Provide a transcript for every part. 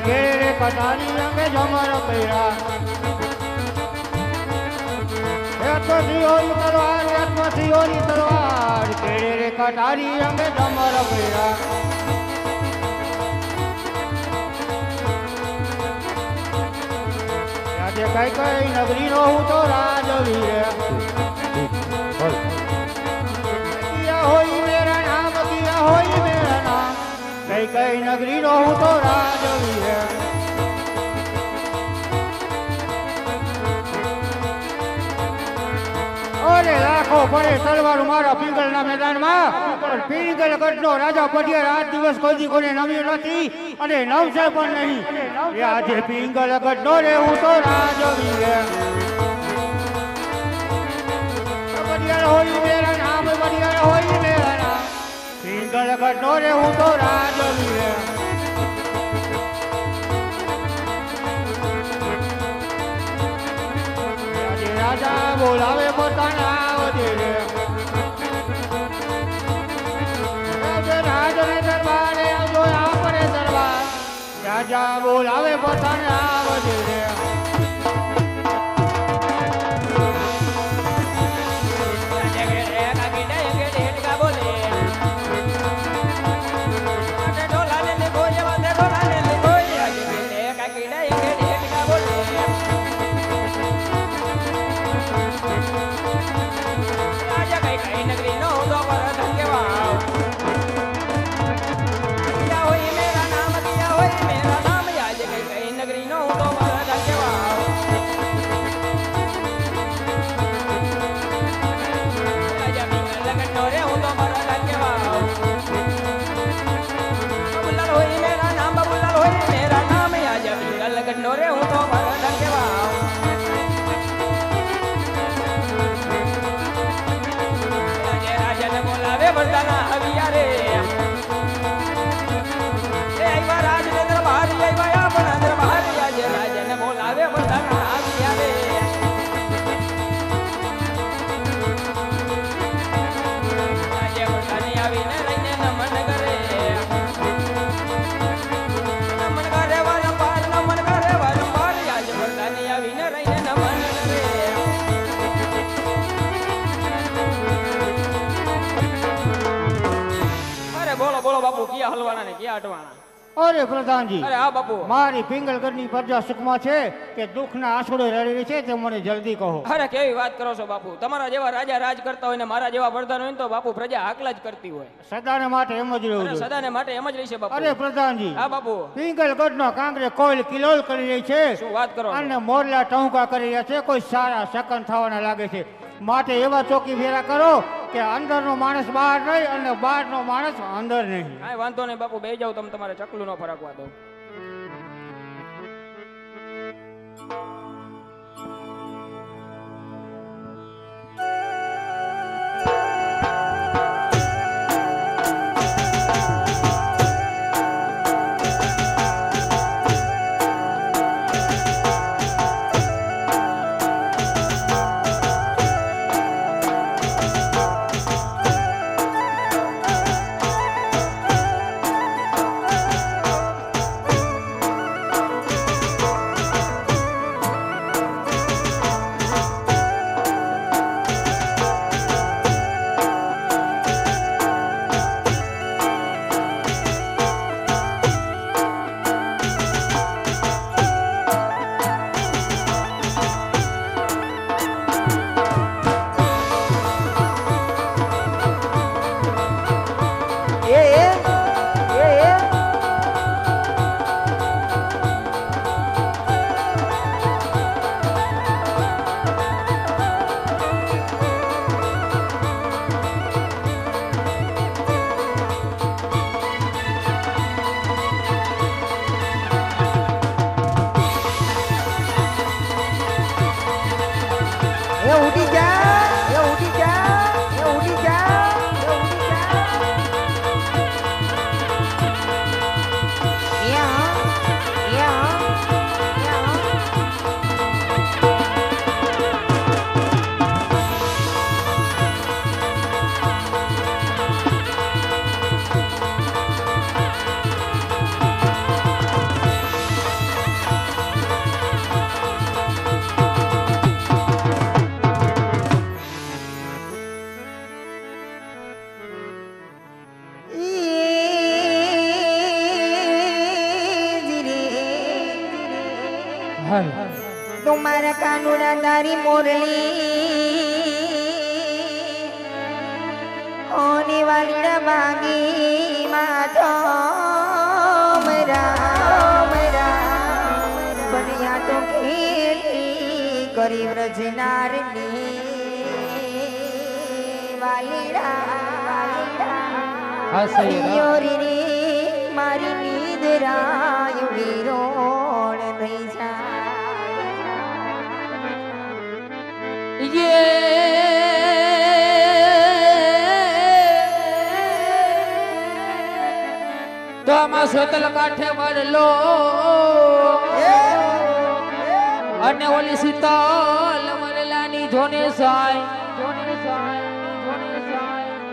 ઘેરે કટારી અંગે જમર કર્યા સિંહોની તલવાર ઘેરે કટારી અંગે જમર કર્યા આજે કઈ કઈ નગરી નો હું તો રાજવીર હોય મેરા નામ કિયા હોય મેરા નામ કઈ કઈ નગરી નો હું તો રાજવીર અરે લાખો પડે તલવાર મારા પિંગલના મેદાનમાં પણ પિંગલગઢનો રાજા પઢિયાર આજ દિવસ કોઈ કોને નમ્યો નથી અને નવશે પણ નહીં એ આજે પિંગલગઢનો રે હું તો રાજવીર પઢિયાર હોય મેરા નામ પઢિયાર હોય મેરા નામ પિંગલગઢનો રે હું તો રાજવીર રાજા બોલાવે પોતાના વજીરે રાજને દરબારે આવજો આપણે દરબાર રાજા બોલાવે પોતાના વજીરે અરે પ્રધાનજી અરે હા બાપુ મારી પિંગલગઢની પ્રજા સુખમાં છે કે દુઃખના આંસુડે રડી રહી છે તે મને જલ્દી કહો અરે કેવી વાત કરો છો બાપુ તમારા જેવા રાજા રાજ કરતા હોય ને મારા જેવા પ્રધાન હોય ને તો બાપુ પ્રજા આકલા જ કરતી હોય સદાને માટે એમ જ રહેવું જોઈએ સદાને માટે એમ જ રહેશે બાપુ અરે પ્રધાનજી હા બાપુ પિંગલગઢનો કાંકરે કોઈલ કિલોલ કરી રહી છે શું વાત કરો અને મોરલા ટહુકા કરી રહ્યા છે કોઈ સારા શકન થવાના લાગે છે માટે એવા ચોકી ફેરા કરો કે અંદરનો માણસ બહાર નહીં અને બહારનો માણસ અંદર નહીં કાંઈ વાંધો નહીં બાપુ બે જાવ તમે તમારે ચકલું નો ફરકવા દો तुम्हारा कानूना तारी मुरली होने वाली न मांगी माथो मेरा बनिया तो खेली गरीब रजनार ने वालीड़ा योरी रे मारी नींद रायुड़ी रोण થઈ જાય ये तो આમાં સોતલ કાંઠે વરલો અને ઓલી શીતલ વરલાની જોને સાય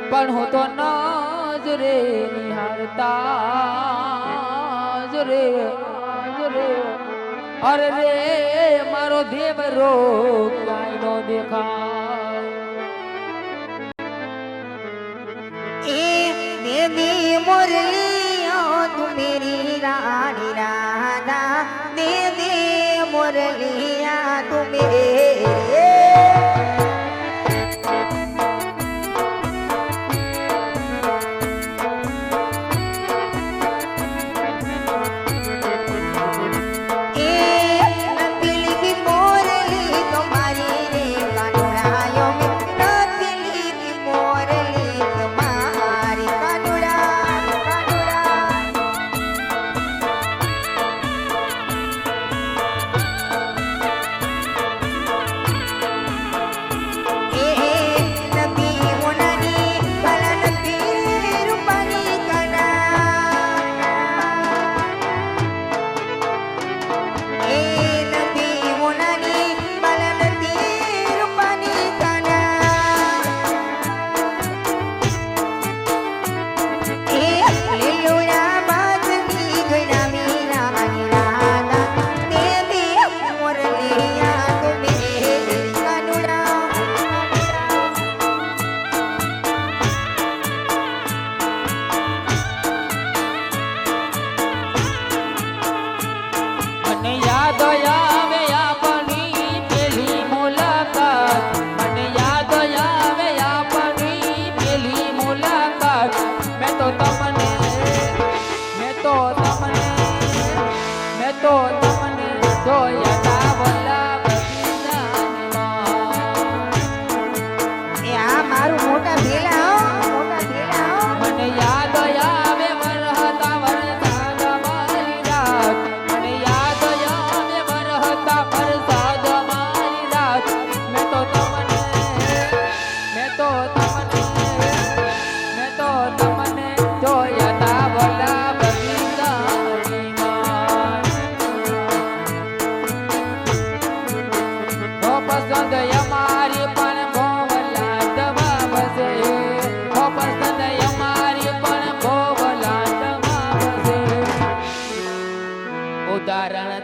પણ હું તો નજરે નિહાળતા જરે અરે રે મારો દેવરો ક્યાંય નો દેખાય ए देवी मुरलिया तू मेरी रानी राधा देवी मुरलिया तू मेरी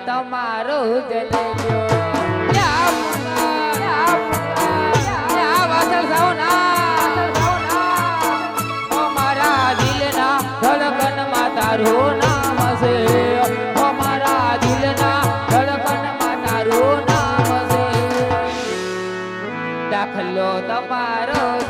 તમારો જ લેજો વાસણ મારા દિલના ધડકનમાં તારું નામ છે મારા દિલના ધડકનમાં તારું નામ છે દાખલો તમારો